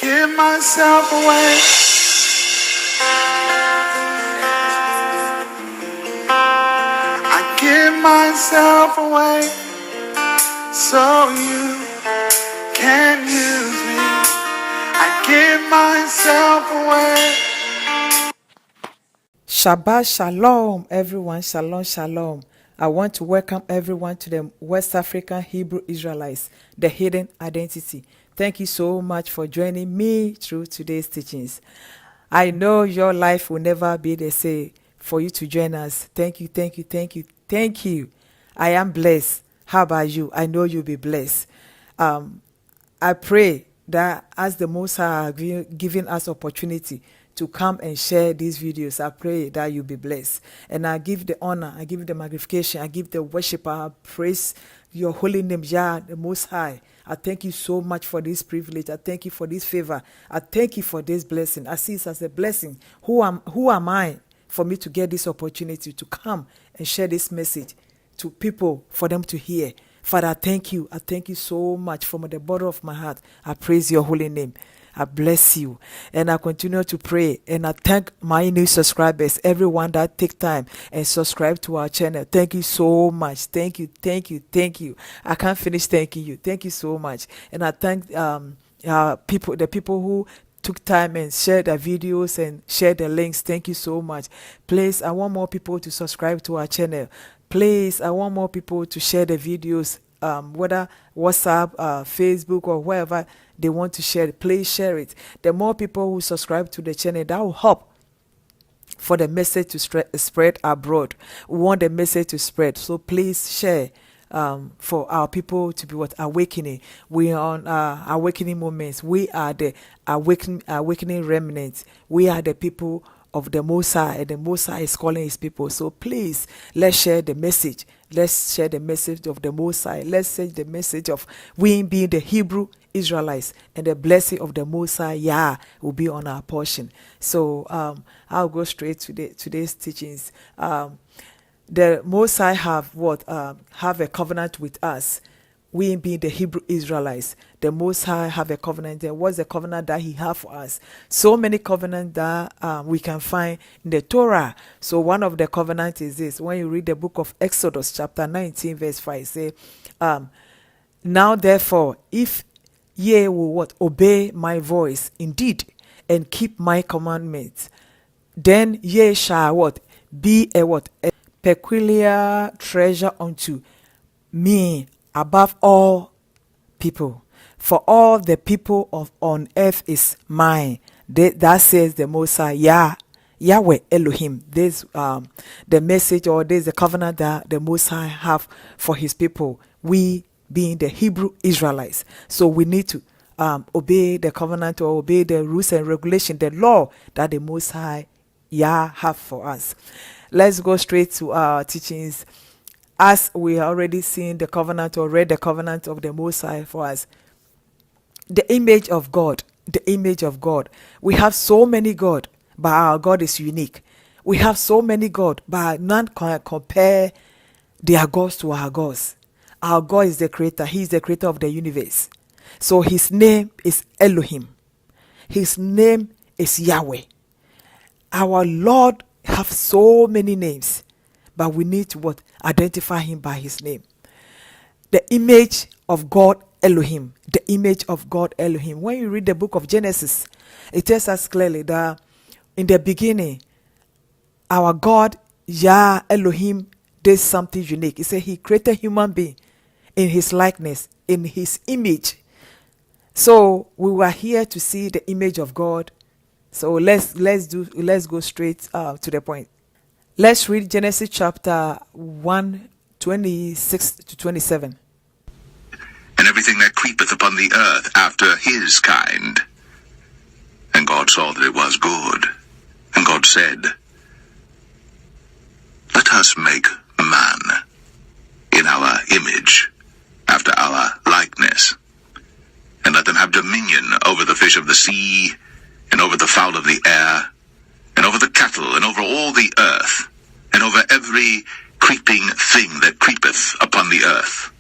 give myself away. I give myself away so you can use me. I give myself away. Shabbat Shalom, everyone. Shalom, Shalom. I want to welcome everyone to the West African Hebrew Israelites, the hidden identity. Thank you so much for joining me through today's teachings. I know your life will never be the same for you to join us. Thank you, thank you, thank you, thank you. I am blessed. How about you? I know you'll be blessed. I pray that as the Most High are giving us opportunity to come and share these videos, I pray that you'll be blessed. And I give the honor, I give the magnification, I give the worship, I praise your holy name, Yah, the Most High. I thank you so much for this privilege. I thank you for this favor. I thank you for this blessing. I see it as a blessing. Who am I for me to get this opportunity to come and share this message to people for them to hear? Father, I thank you. I thank you so much from the bottom of my heart. I praise your holy name. I bless you. And I continue to pray. And I thank my new subscribers, everyone that take time and subscribe to our channel. Thank you so much. Thank you, thank you, thank you. I can't finish thanking you. Thank you so much. And I thank the people who took time and shared the videos and shared the links. Thank you so much. Please, I want more people to subscribe to our channel. Please, I want more people to share the videos, whether WhatsApp, Facebook, or wherever they want to share it. Please share it. The more people who subscribe to the channel, that will help for the message to spread abroad. We want the message to spread. So please share for our people to be awakening. We are on awakening moments. We are the awakening remnants. We are the people of the Most High, and the Most High is calling his people. So please, let's share the message. Let's share the message of the Most High. Let's share the message of we being the Hebrew Israelites, and the blessing of the Most High, Yah, will be on our portion. So I'll go straight to today's teachings. The Most High have a covenant with us. We being the Hebrew Israelites, the Most High have a covenant. There was a covenant that he have for us. So many covenants that we can find in the Torah. So one of the covenants is this. When you read the book of Exodus, chapter 19, verse 5, say, now therefore, if ye will obey my voice indeed, and keep my commandments, then ye shall be a peculiar treasure unto me above all people. For all the people on earth is mine. That says the Most High, Yahweh Elohim. This the message, or this the covenant that the Most High have for his people. We being the Hebrew Israelites. So we need to obey the covenant, or obey the rules and regulation, the law that the Most High Yah have for us. Let's go straight to our teachings. As we are already seen the covenant, or read the covenant of the Most High for us. The image of God. The image of God. We have so many God, but our God is unique. We have so many God, but none can compare their gods to our gods. Our God is the creator. He is the creator of the universe. So his name is Elohim. His name is Yahweh. Our Lord have so many names, but we need to identify him by his name. The image of God Elohim. The image of God Elohim. When you read the book of Genesis, it tells us clearly that in the beginning, our God Yah Elohim did something unique. He said he created human being in his likeness, in his image. So we were here to see the image of God. So let's go straight to the point. Let's read Genesis chapter 1, 26 to 27. And everything that creepeth upon the earth after his kind. And God saw that it was good. And God said, let us make man in our image, after our likeness, and let them have dominion over the fish of the sea, and over the fowl of the air, and over the cattle, and over all the earth, and over every creeping thing that creepeth upon the earth.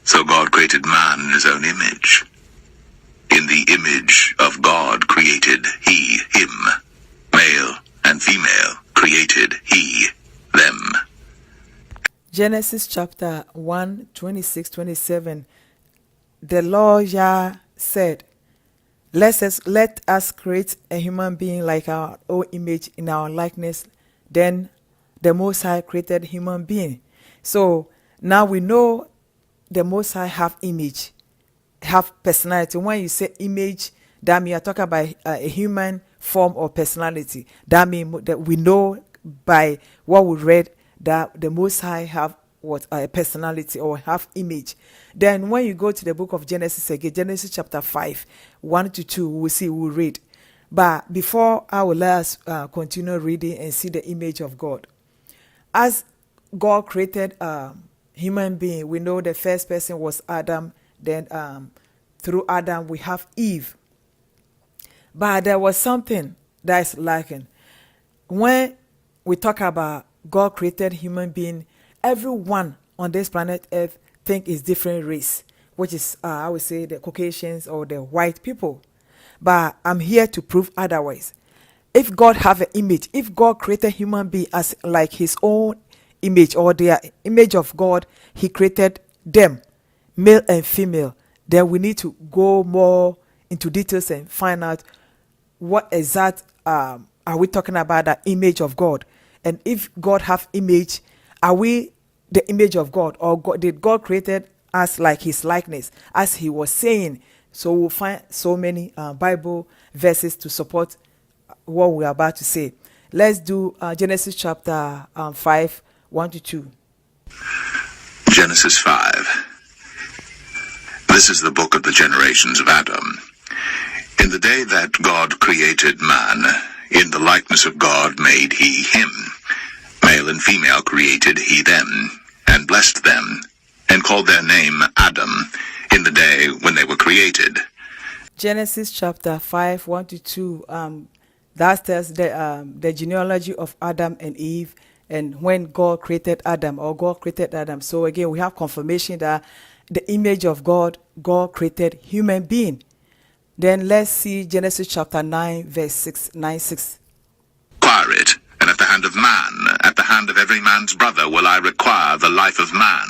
So God created man in his own image. In the the image of God created he him. Male and female created he them. Genesis chapter 1, 26, 27. The Lord Yah said, let us create a human being like our own image in our likeness. Then the Most High created human being. So now we know the Most High have image, have personality. When you say image, that means you're talking about a human form or personality. That means that we know by what we read that the Most High have what a personality or have image. Then when you go to the book of Genesis again, Genesis chapter 5, 1 to 2, we'll read. But before I will let us continue reading and see the image of God. As God created human being, we know the first person was Adam. Then through Adam we have Eve. But there was something that is lacking. When we talk about God created human being, everyone on this planet Earth think is different race, which is I would say the Caucasians or the white people. But I'm here to prove otherwise. If God have an image, if God created human being as like his own image or their image of God, he created them, male and female, then we need to go more into details and find out what exact are we talking about, the image of God. And if God have image, are we the image of God, or did God created us like his likeness, as he was saying? So we'll find so many Bible verses to support what we're about to say. Let's do Genesis chapter 5, 1 to 2. Genesis 5. This is the book of the generations of Adam. In the day that God created man, in the likeness of God made he him. Male and female created he them, and blessed them, and called their name Adam, in the day when they were created. Genesis chapter 5, 1 to 2. That tells the genealogy of Adam and Eve, and when God created Adam, or God created Adam. So again, we have confirmation that the image of God, God created human being. Then let's see Genesis chapter 9, verse 6, 9, 6. Require it, and at the hand of man, at the hand of every man's brother will I require the life of man.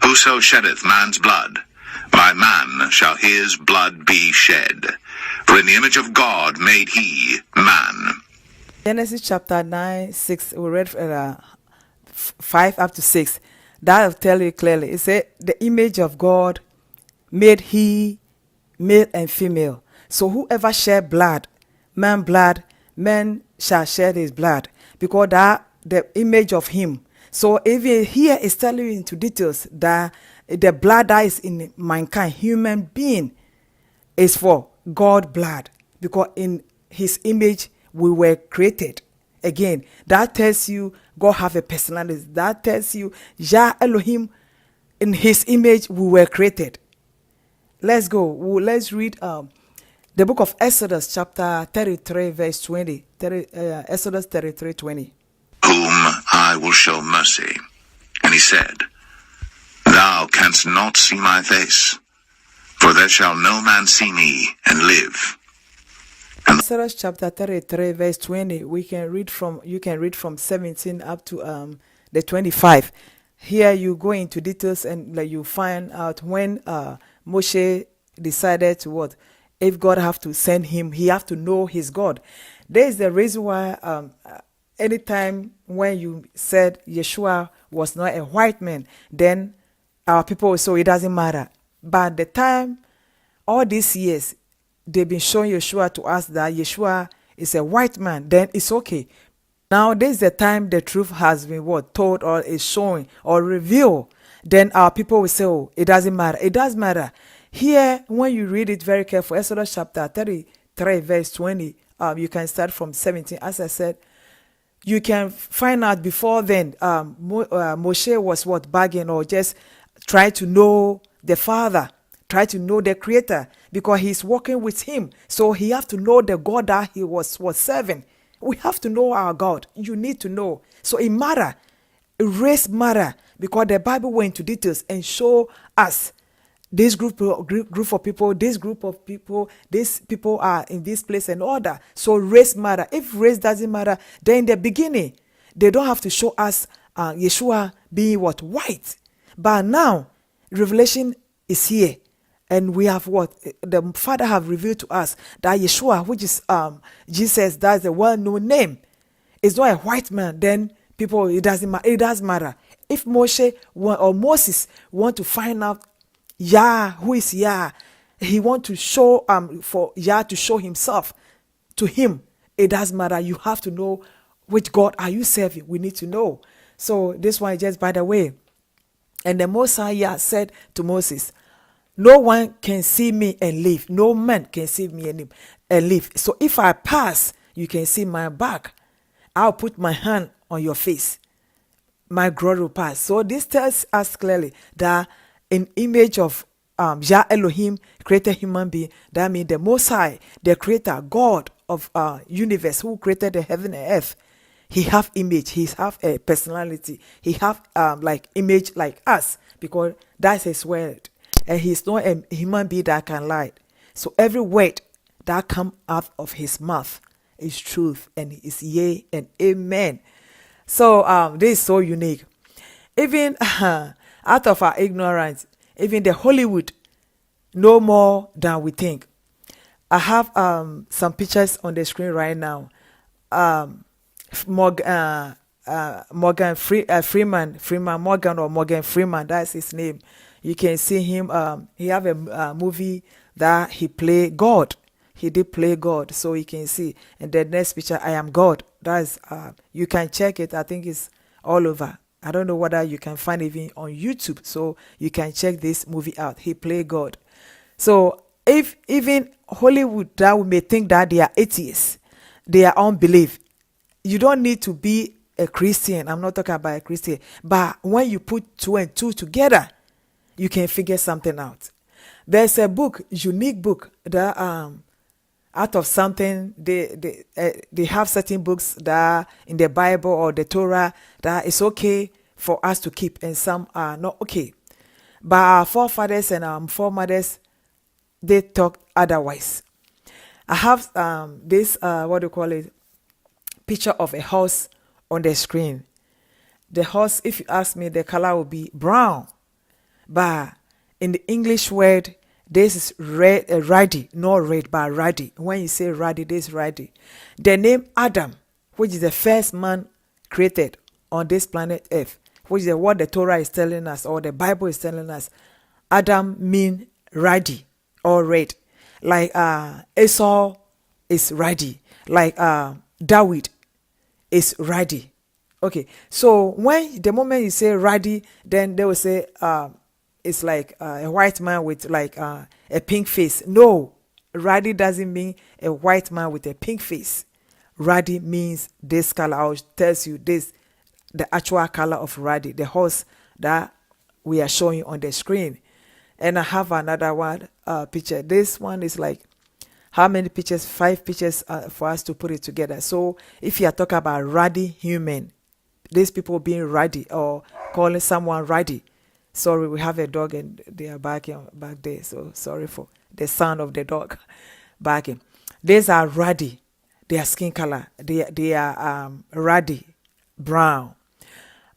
Whoso sheddeth man's blood, by man shall his blood be shed. For in the image of God made he man. Genesis chapter 9, 6, we read 5 up to 6. That will tell you clearly. It said, the image of God made he male and female. So whoever shed blood, man shall shed his blood, because that the image of him. So even here is telling you into details that the blood that is in mankind, human being, is for God blood, because in his image we were created. Again, that tells you God have a personality. That tells you Yah Elohim, in his image we were created. Let's go. Let's read the book of Exodus chapter 33 verse 20. Exodus 33, 20. Whom I will show mercy. And he said, Thou canst not see my face, for there shall no man see me and live. Exodus chapter 33 verse 20. You can read from 17 up to the 25. Here you go into details and you find out when Moshe decided to what? If God have to send him, he have to know his God. There is the reason why anytime when you said Yeshua was not a white man, then our people will say it doesn't matter. But the time, all these years, they've been showing Yeshua to us that Yeshua is a white man, then it's okay. Now this is the time the truth has been told or is showing or revealed. Then our people will say, oh, it doesn't matter. It does matter. Here, when you read it very careful, Exodus chapter 33, verse 20, you can start from 17. As I said, you can find out before then, Moshe was begging or just try to know the Father, try to know the Creator, because he's working with him. So he have to know the God that he was serving. We have to know our God. You need to know. So it matter. Race matter, because the Bible went into details and show us this group of people, this group of people, these people are in this place and order. So race matter. If race doesn't matter, then in the beginning, they don't have to show us Yeshua being what? White. But now, revelation is here. And we have what? The Father have revealed to us that Yeshua, which is Jesus, that's a well-known name. It's not a white man. Then people, it doesn't matter. It does matter. If Moshe or Moses want to find out Yah, who is Yah, he want to show for Yah to show himself to him. It doesn't matter. You have to know which God are you serving. We need to know. So this one, just by the way. And the Messiah said to Moses, no one can see me and live. No man can see me and live. So if I pass, you can see my back. I'll put my hand on your face. My glory will pass. So this tells us clearly that in image of Yah Elohim created human being. That means the Most High, the creator, God of universe, who created the heaven and earth. He have image. He have a personality. He have like image like us, because that's his word. And he's not a human being that can lie. So every word that come out of his mouth is truth, and is yea and amen. So this is so unique. Even out of our ignorance, even the Hollywood know more than we think. I have some pictures on the screen right now. Morgan Freeman, that's his name. You can see him. He have a movie that he play God. He did play God, so you can see. And the next picture, I am God. That's you can check it. I think it's all over. I don't know whether you can find it even on YouTube. So you can check this movie out. He play God. So if even Hollywood that we may think that they are atheists, they are unbelief. You don't need to be a Christian. I'm not talking about a Christian. But when you put two and two together, you can figure something out. There's a book, unique book, that out of something, they have certain books that in the Bible or the Torah that it's okay for us to keep, and some are not okay. But our forefathers and our foremothers, they talk otherwise. I have this, what do you call it, picture of a horse on the screen. The horse, if you ask me, the color will be brown. But in the English word, this is red, ruddy, not red, but ruddy. When you say ruddy, this is ruddy. The name Adam, which is the first man created on this planet Earth, which is what the Torah is telling us, or the Bible is telling us. Adam means ruddy or red. Like Esau is ruddy. Like David is ruddy. Okay, so when the moment you say ruddy, then they will say it's like a white man with like a pink face. No, ruddy doesn't mean a white man with a pink face. Ruddy means this color. I'll tell you this, the actual color of ruddy, the horse that we are showing on the screen. And I have another one picture. This one is like, how many pictures? 5 pictures for us to put it together. So if you are talking about ruddy human, these people being ruddy or calling someone ruddy. Sorry, we have a dog and they are back there. So sorry for the sound of the dog barking. These are ruddy. Their skin color. They are ruddy, brown.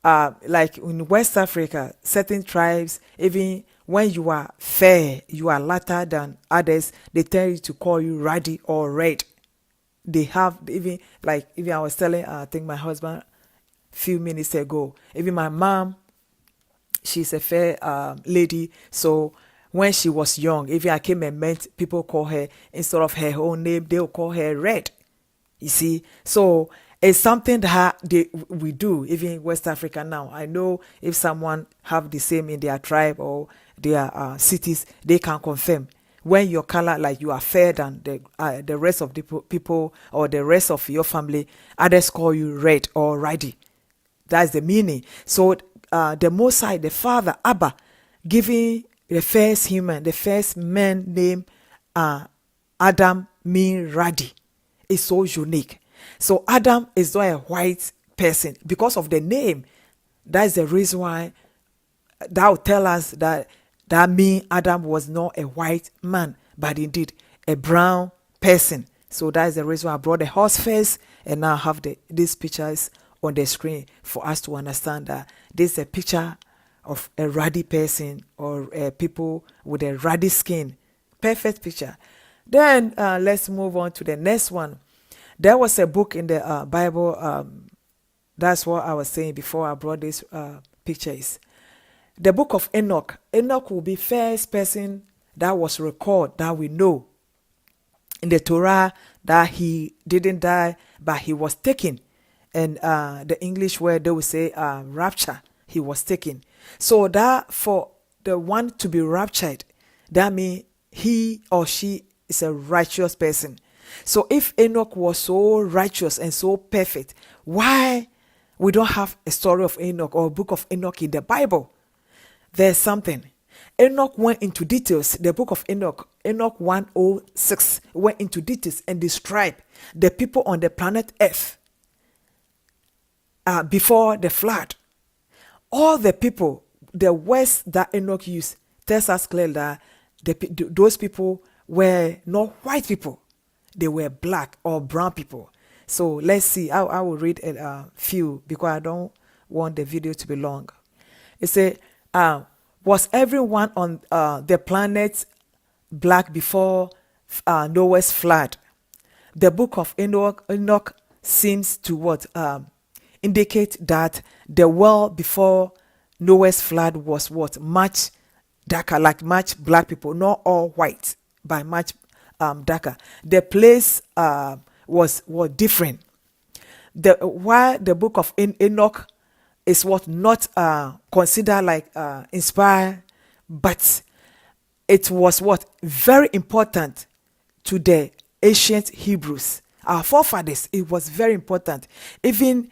Like in West Africa, certain tribes, even when you are fair, you are lighter than others, they tell you to call you ruddy or red. They have even I was telling I think my husband a few minutes ago, even my mom, she's a fair lady. So when she was young, if I came and met, people call her, instead of her own name, they'll call her red. You see? So it's something that we do, even in West Africa now. I know if someone have the same in their tribe or their cities, they can confirm. When your color, like you are fair than the rest of the people or the rest of your family, others call you red or ruddy. That's the meaning. So the Most High, the Father, Abba, giving the first human, the first man named Adam, mean ruddy. It's so unique. So Adam is not a white person because of the name. That's the reason why that will tell us that That means Adam was not a white man, but indeed a brown person. So that is the reason I brought the horse first, and now have these pictures on the screen for us to understand that this is a picture of a ruddy person, or people with a ruddy skin. Perfect picture. Then let's move on to the next one. There was a book in the Bible. That's what I was saying before I brought these pictures. The book of Enoch. Enoch will be first person that was recorded that we know in the Torah, that he didn't die, but he was taken. And the English word, they will say rapture. He was taken. So that for the one to be raptured, that means he or she is a righteous person. So if Enoch was so righteous and so perfect, why we don't have a story of Enoch or a book of Enoch in the Bible? There's something. Enoch went into details. The book of Enoch, Enoch 106, went into details and described the people on the planet Earth before the flood. All the people, the words that Enoch used tells us clearly that those people were not white people. They were black or brown people. So let's see. I will read a few because I don't want the video to be long. It says, was everyone on the planet black before Noah's flood? The book of Enoch seems to indicate that the world before Noah's flood was much darker, like much black people, not all white, but much darker. The place was different. Why the book of Enoch is not considered like inspired, but it was very important to the ancient Hebrews, our forefathers. It was very important. Even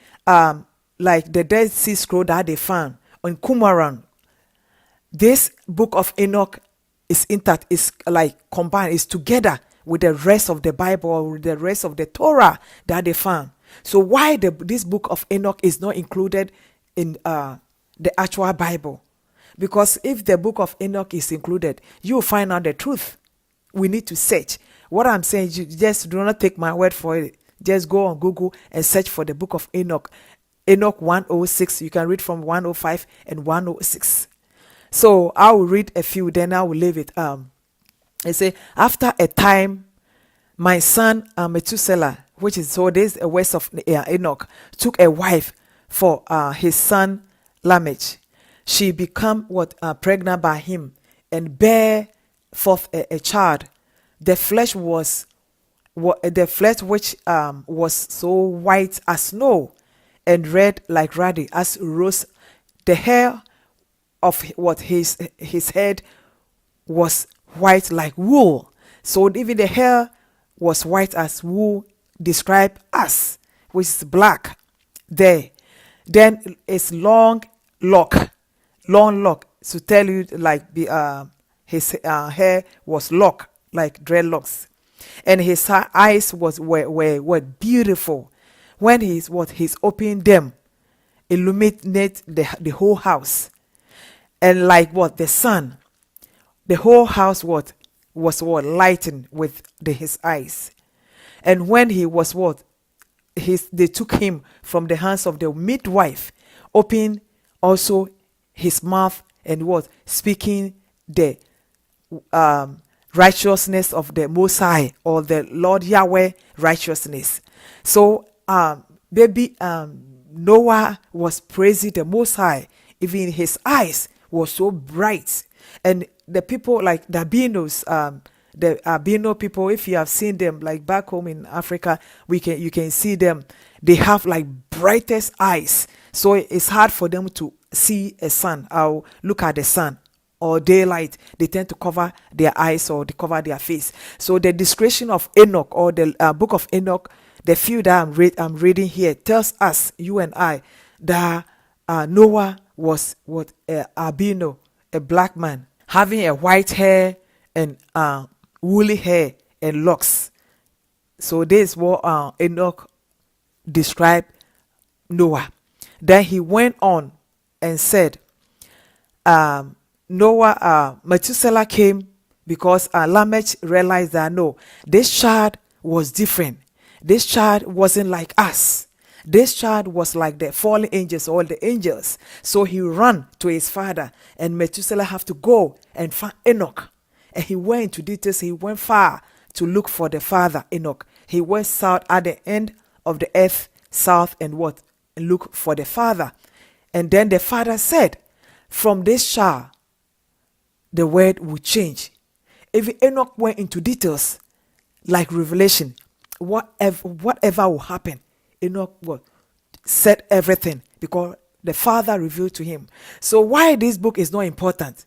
like the Dead Sea Scroll that they found on Qumran, this book of Enoch is intact, is like combined, is together with the rest of the Bible, or with the rest of the Torah that they found. So why this book of Enoch is not included in the actual Bible? Because if the book of Enoch is included, you will find out the truth. We need to search. What I'm saying, you just do not take my word for it. Just go on Google and search for the book of Enoch. Enoch 106. You can read from 105 and 106. So I will read a few, then I will leave it. It say, after a time, my son Methuselah, which is so this a west of Enoch, took a wife for his son Lamech. She became pregnant by him and bare forth a child. The flesh was which was so white as snow and red like ruddy as rose. The hair of his head was white like wool. So even the hair was white as wool, described as, which is black there. Then it's long lock to tell you like his hair was lock like dreadlocks, and his eyes were beautiful. When he's opened them, illuminate the whole house, and like the sun, the whole house was lightened with his eyes. And when he was they took him from the hands of the midwife, opened also his mouth, and speaking the righteousness of the Most High, or the Lord Yahweh righteousness. So baby Noah was praising the Most High. Even his eyes were so bright. And the people like the albinos, the albino people, if you have seen them like back home in Africa, you can see them. They have like brightest eyes, so it's hard for them to see a sun or look at the sun or daylight. They tend to cover their eyes or they cover their face. So the description of Enoch, or the book of Enoch, the few that I'm reading here, tells us, you and I, that Noah was albino, a black man, having a white hair and woolly hair and locks. So this is what Enoch described Noah. Then he went on and said, Methuselah came because Lamech realized that no, this child was different. This child wasn't like us. This child was like the fallen angels or the angels. So he ran to his father, and Methuselah have to go and find Enoch. And he went into details. He went far to look for the father, Enoch. He went south at the end of the earth, south and what? And look for the father. And then the father said, from this child, the word will change. If Enoch went into details, like Revelation, whatever will happen, Enoch said everything because the Father revealed to him. So why this book is not important?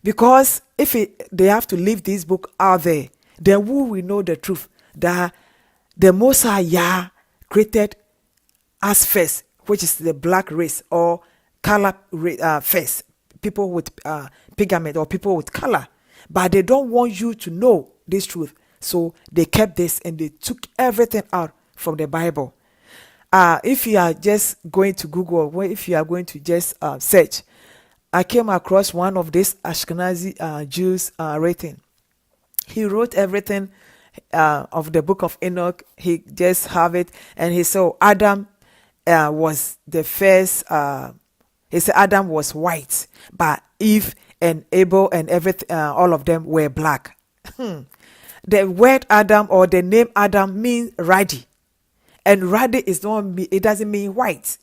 Because if they have to leave this book out there, then who will know the truth that the Most High Yah created us first, which is the black race or color face, people with pigment or people with color. But they don't want you to know this truth. So they kept this and they took everything out from the Bible. If you are just going to Google, or if you are going to just search, I came across one of these Ashkenazi Jews writing. He wrote everything of the book of Enoch. He just have it, and he said Adam was the first. He said Adam was white, but Eve and Abel and everything, all of them were black. The word Adam or the name Adam means ruddy, and ruddy is not. It doesn't mean white.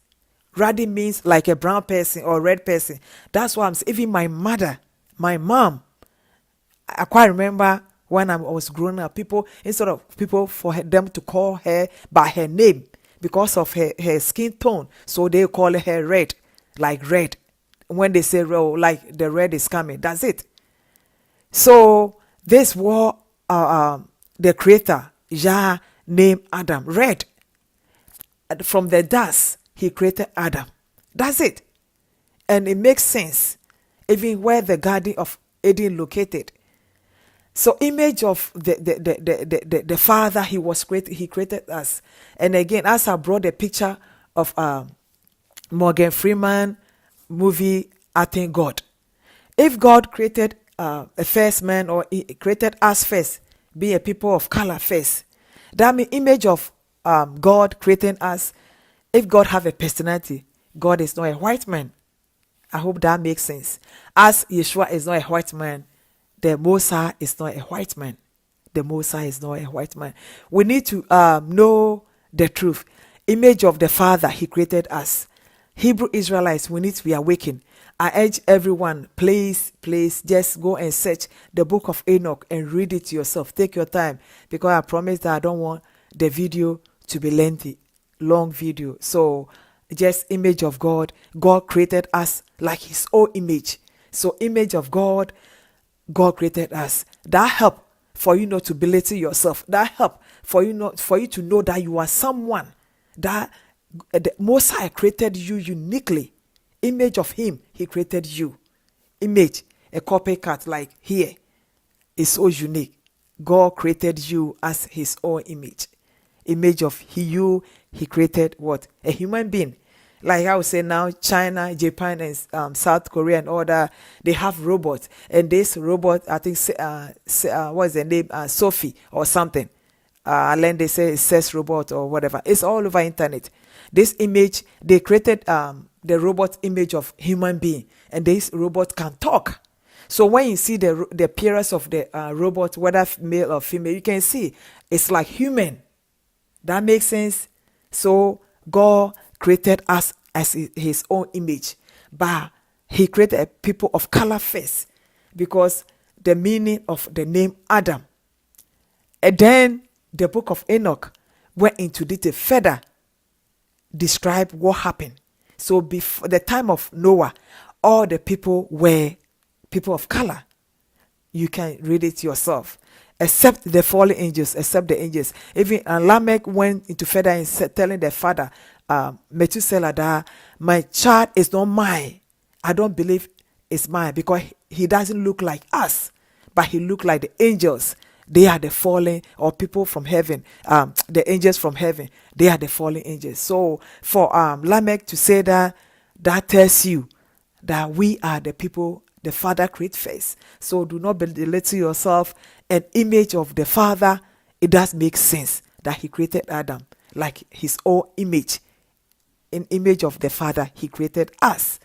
Ruddy means like a brown person or red person. That's why I'm saying. Even my mother, my mom, I quite remember when I was growing up. People, instead of people for them to call her by her name because of her skin tone, so they call her red, like red. When they say oh, like the red is coming, that's it. So this war, the creator Yah named Adam red. From the dust he created Adam. That's it, and it makes sense. Even where the Garden of Eden located. So image of the Father, he was created. He created us. And again, as I brought the picture of Morgan Freeman movie, I Thank God. If God created a first man, or he created us first, be a people of color first, that means image of God creating us. If God have a personality, God is not a white man. I hope that makes sense. As Yeshua is not a white man, the Most High is not a white man. The Most High is not a white man. We need to know the truth. Image of the Father, he created us. Hebrew Israelites, we need to be awakened. I urge everyone, please, just go and search the book of Enoch and read it yourself. Take your time, because I promise that I don't want the video to be lengthy, long video. So just image of God. God created us like his own image. So image of God, God created us. That help for you not to belittle yourself. That help for you to know that you are someone that the Most High created you uniquely. Image of him, he created you. Image, a copycat like here, is so unique. God created you as his own image. Image of you, he created what? A human being. Like I would say now, China, Japan, and South Korea and all that, they have robots. And this robot, I think, what's the name? Sophie or something. And then they say it's sex robot or whatever. It's all over internet. This image, they created the robot image of human being. And this robot can talk. So when you see the appearance of the robot, whether male or female, you can see it's like human. That makes sense. So God created us as his own image, but he created a people of color first, because the meaning of the name Adam. And then the book of Enoch went into detail, further describe what happened. So before the time of Noah, all the people were people of color. You can read it yourself. Except the fallen angels, except the angels. Even Lamech went into further and said, telling the father, Methuselah, that my child is not mine. I don't believe it's mine, because he doesn't look like us, but he look like the angels. They are the fallen, or people from heaven, the angels from heaven. They are the fallen angels. So for Lamech to say that, that tells you that we are the people the Father create first. So do not belittle yourself. An image of the Father, it does make sense that he created Adam like his own image. In image of the Father, he created us.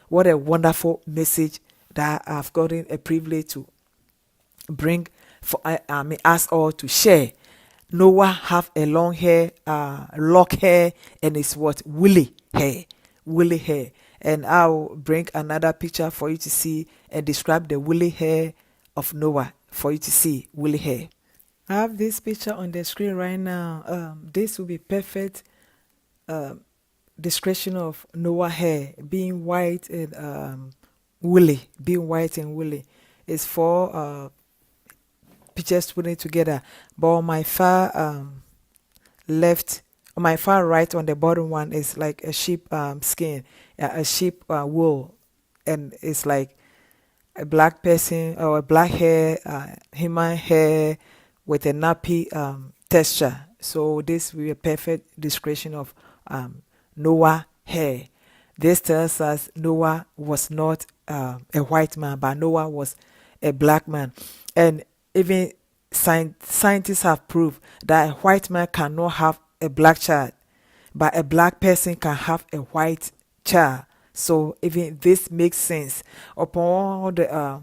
What a wonderful message that I've gotten a privilege to bring for us all to share. Noah have a long hair, lock hair, and it's what? Woolly hair. Woolly hair. And I'll bring another picture for you to see and describe the woolly hair of Noah for you to see woolly hair. I have this picture on the screen right now. This will be perfect description of Noah hair being white and woolly. Being white and woolly. It's for pictures putting together, but on my far left, on my far right, on the bottom one is like a sheep skin, a sheep wool, and it's like a black person or a black hair, human hair with a nappy texture. So this will be a perfect description of Noah hair. This tells us Noah was not a white man, but Noah was a black man. And even scientists have proved that a white man cannot have a black child, but a black person can have a white child. So even this makes sense upon all the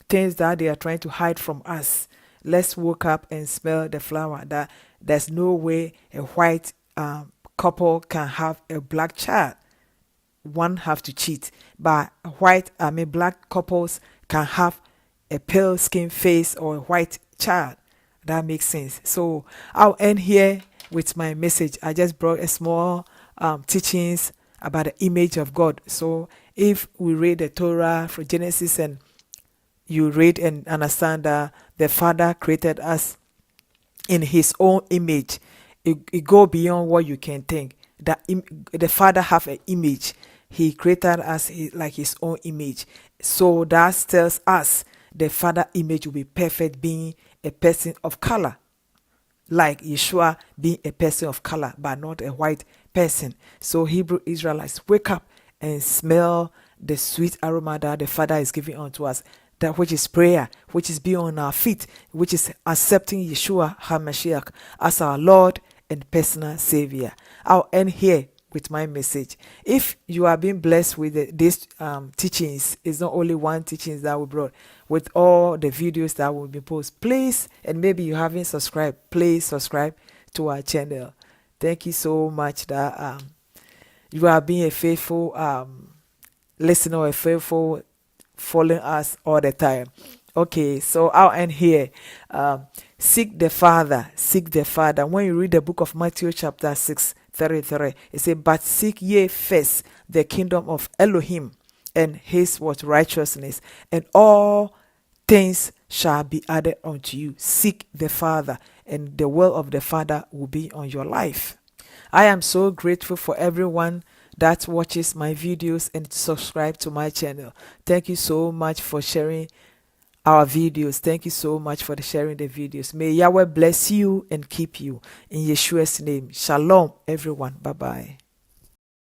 things that they are trying to hide from us. Let's wake up and smell the flower. That there's no way a white couple can have a black child. One have to cheat, but black couples can have a pale skin face or a white child. That makes sense. So I'll end here with my message. I just brought a small teachings about the image of God. So if we read the Torah from Genesis and you read and understand that the Father created us in his own image, it go beyond what you can think. That the Father have an image. He created us like his own image. So that tells us the Father image will be perfect, being a person of color, like Yeshua being a person of color, but not a white person. So Hebrew Israelites, wake up and smell the sweet aroma that the Father is giving unto us, that which is prayer, which is being on our feet, which is accepting Yeshua HaMashiach as our Lord and personal Savior. I'll end here with my message. If you are being blessed with these teachings, it's not only one teachings that we brought, with all the videos that will be posted, please, and maybe you haven't subscribed, please subscribe to our channel. Thank you so much that you are being a faithful listener, a faithful following us all the time. Okay, so I'll end here. Seek the Father, seek the Father. When you read the book of Matthew chapter 6:33, it says, but seek ye first the kingdom of Elohim and his what? Righteousness, and all things shall be added unto you. Seek the Father, and the will of the Father will be on your life. I am so grateful for everyone that watches my videos and subscribe to my channel. Thank you so much for sharing our videos. Thank you so much for sharing the videos. May Yahweh bless you and keep you. In Yeshua's name. Shalom, everyone. Bye-bye.